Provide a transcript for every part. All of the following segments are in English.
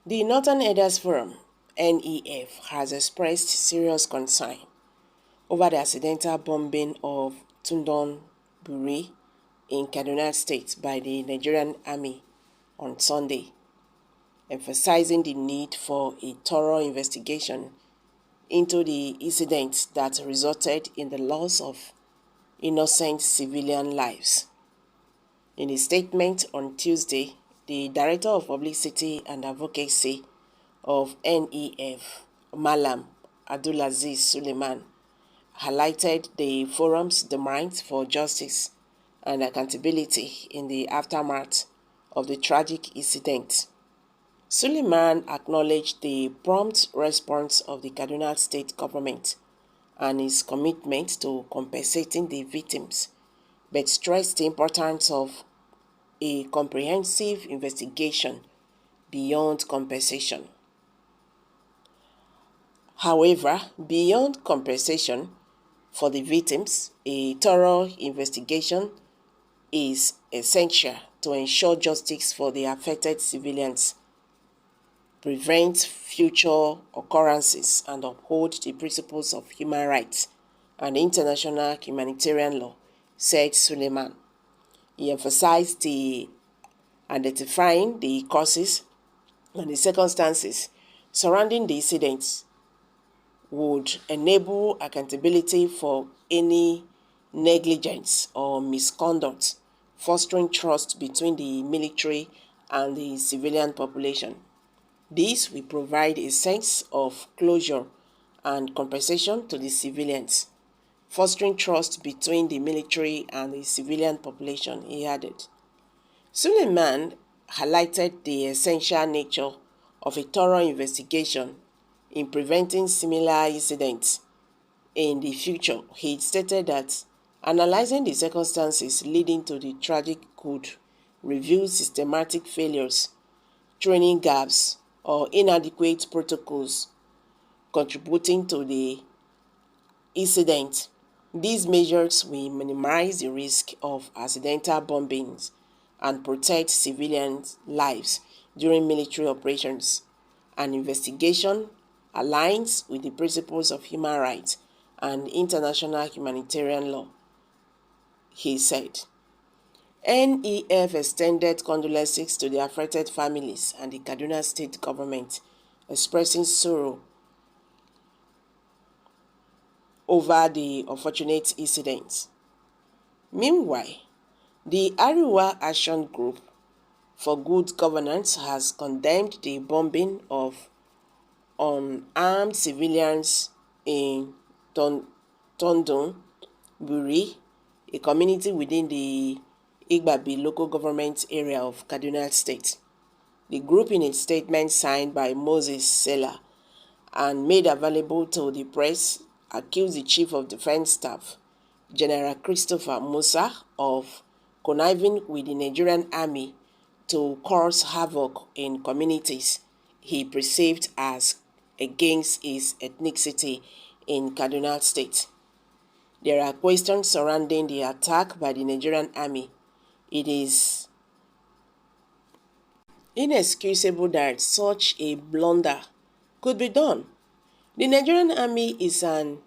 The Northern Elders Forum (NEF) has expressed serious concern over the accidental bombing of Tundon Buri in Kaduna State by the Nigerian Army on Sunday, emphasizing the need for a thorough investigation into the incident that resulted in the loss of innocent civilian lives. In a statement on Tuesday, the Director of Publicity and Advocacy of NEF, Malam Abdulaziz Suleiman, highlighted the forum's demand for justice and accountability in the aftermath of the tragic incident. Suleiman acknowledged the prompt response of the Kaduna State government and his commitment to compensating the victims, but stressed the importance of a comprehensive investigation beyond compensation. However, beyond compensation for the victims, a thorough investigation is essential to ensure justice for the affected civilians, prevent future occurrences, and uphold the principles of human rights and international humanitarian law, said Suleiman. He emphasized the identifying the causes and the circumstances surrounding the incidents would enable accountability for any negligence or misconduct, fostering trust between the military and the civilian population. This will provide a sense of closure and compensation to the civilians, fostering trust between the military and the civilian population, he added. Suleiman highlighted the essential nature of a thorough investigation in preventing similar incidents in the future. He stated that analyzing the circumstances leading to the tragic could reveal systematic failures, training gaps, or inadequate protocols contributing to the incident. These measures will minimize the risk of accidental bombings and protect civilians' lives during military operations. An investigation aligns with the principles of human rights and international humanitarian law, he said. NEF extended condolences to the affected families and the Kaduna State government, expressing sorrow over the unfortunate incident. Meanwhile, the Ariwa Action Group for Good Governance has condemned the bombing of unarmed civilians in Tundon Buri, a community within the Igbabi local government area of Kaduna State. The group, in a statement signed by Moses Sela and made available to the press, accused the Chief of Defense Staff, General Christopher Musa, of conniving with the Nigerian Army to cause havoc in communities he perceived as against his ethnicity in Kaduna State. There are questions surrounding the attack by the Nigerian Army. It is inexcusable that such a blunder could be done. The Nigerian Army is an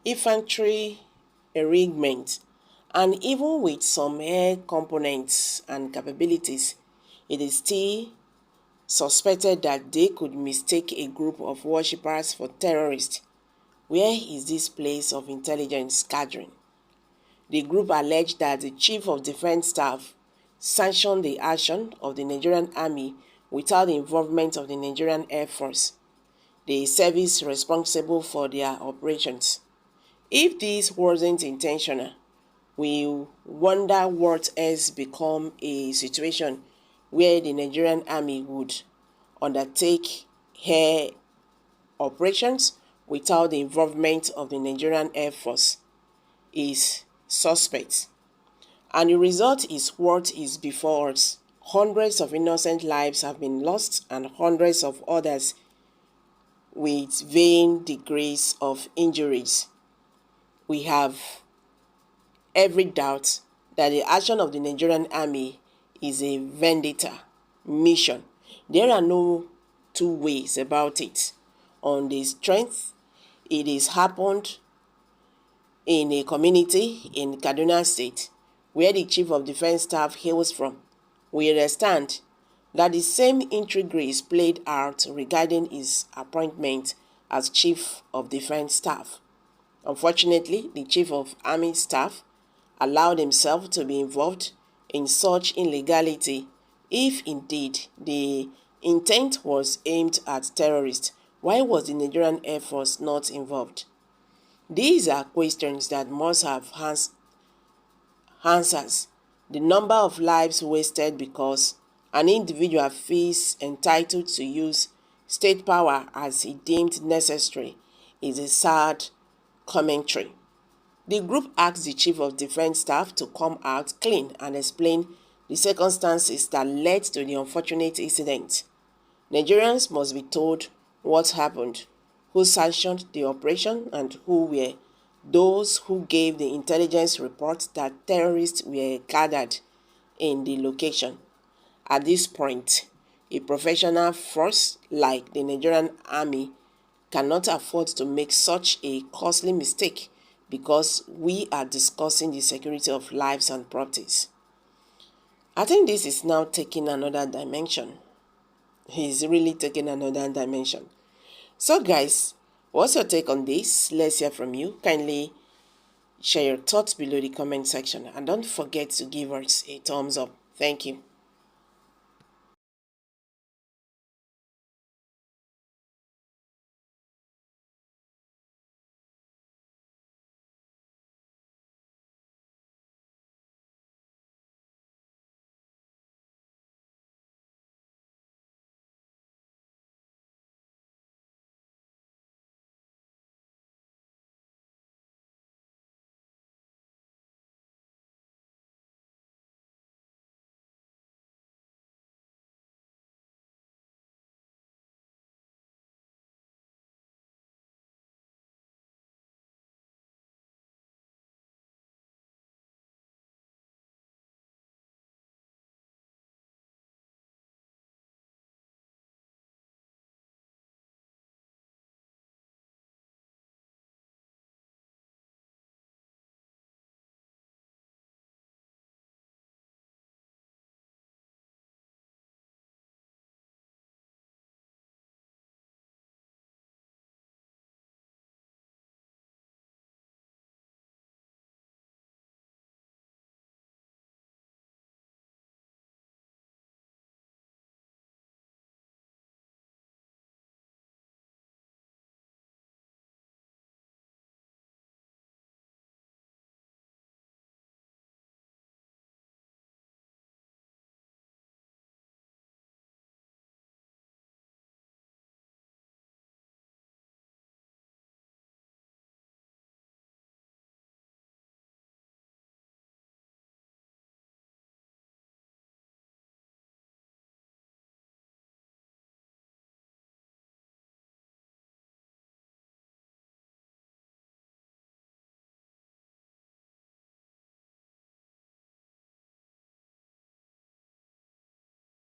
infantry regiment, and even with some air components and capabilities, it is still suspected that they could mistake a group of worshippers for terrorists. Where is this place of intelligence gathering? The group alleged that the Chief of Defense Staff sanctioned the action of the Nigerian Army without the involvement of the Nigerian Air Force, the service responsible for their operations. If this wasn't intentional, we wonder what has become a situation where the Nigerian Army would undertake air operations without the involvement of the Nigerian Air Force is suspect. And the result is what is before us. Hundreds of innocent lives have been lost and hundreds of others with varying degrees of injuries. We have every doubt that the action of the Nigerian Army is a vendetta mission. There are no two ways about it. On the strength, it is happened in a community in Kaduna State where the Chief of Defense Staff hails from. We understand that the same intrigue is played out regarding his appointment as Chief of Defense Staff. Unfortunately, the Chief of Army Staff allowed himself to be involved in such illegality if indeed the intent was aimed at terrorists. Why was the Nigerian Air Force not involved? These are questions that must have answers. The number of lives wasted because an individual feels entitled to use state power as he deemed necessary is a sad commentary. The group asked the Chief of Defense Staff to come out clean and explain the circumstances that led to the unfortunate incident. Nigerians must be told what happened, who sanctioned the operation, and who were those who gave the intelligence report that terrorists were gathered in the location. At this point, a professional force like the Nigerian Army cannot afford to make such a costly mistake because we are discussing the security of lives and properties. I think this is now taking another dimension. He's really taking another dimension. So guys, what's your take on this? Let's hear from you. Kindly share your thoughts below the comment section and don't forget to give us a thumbs up. Thank you.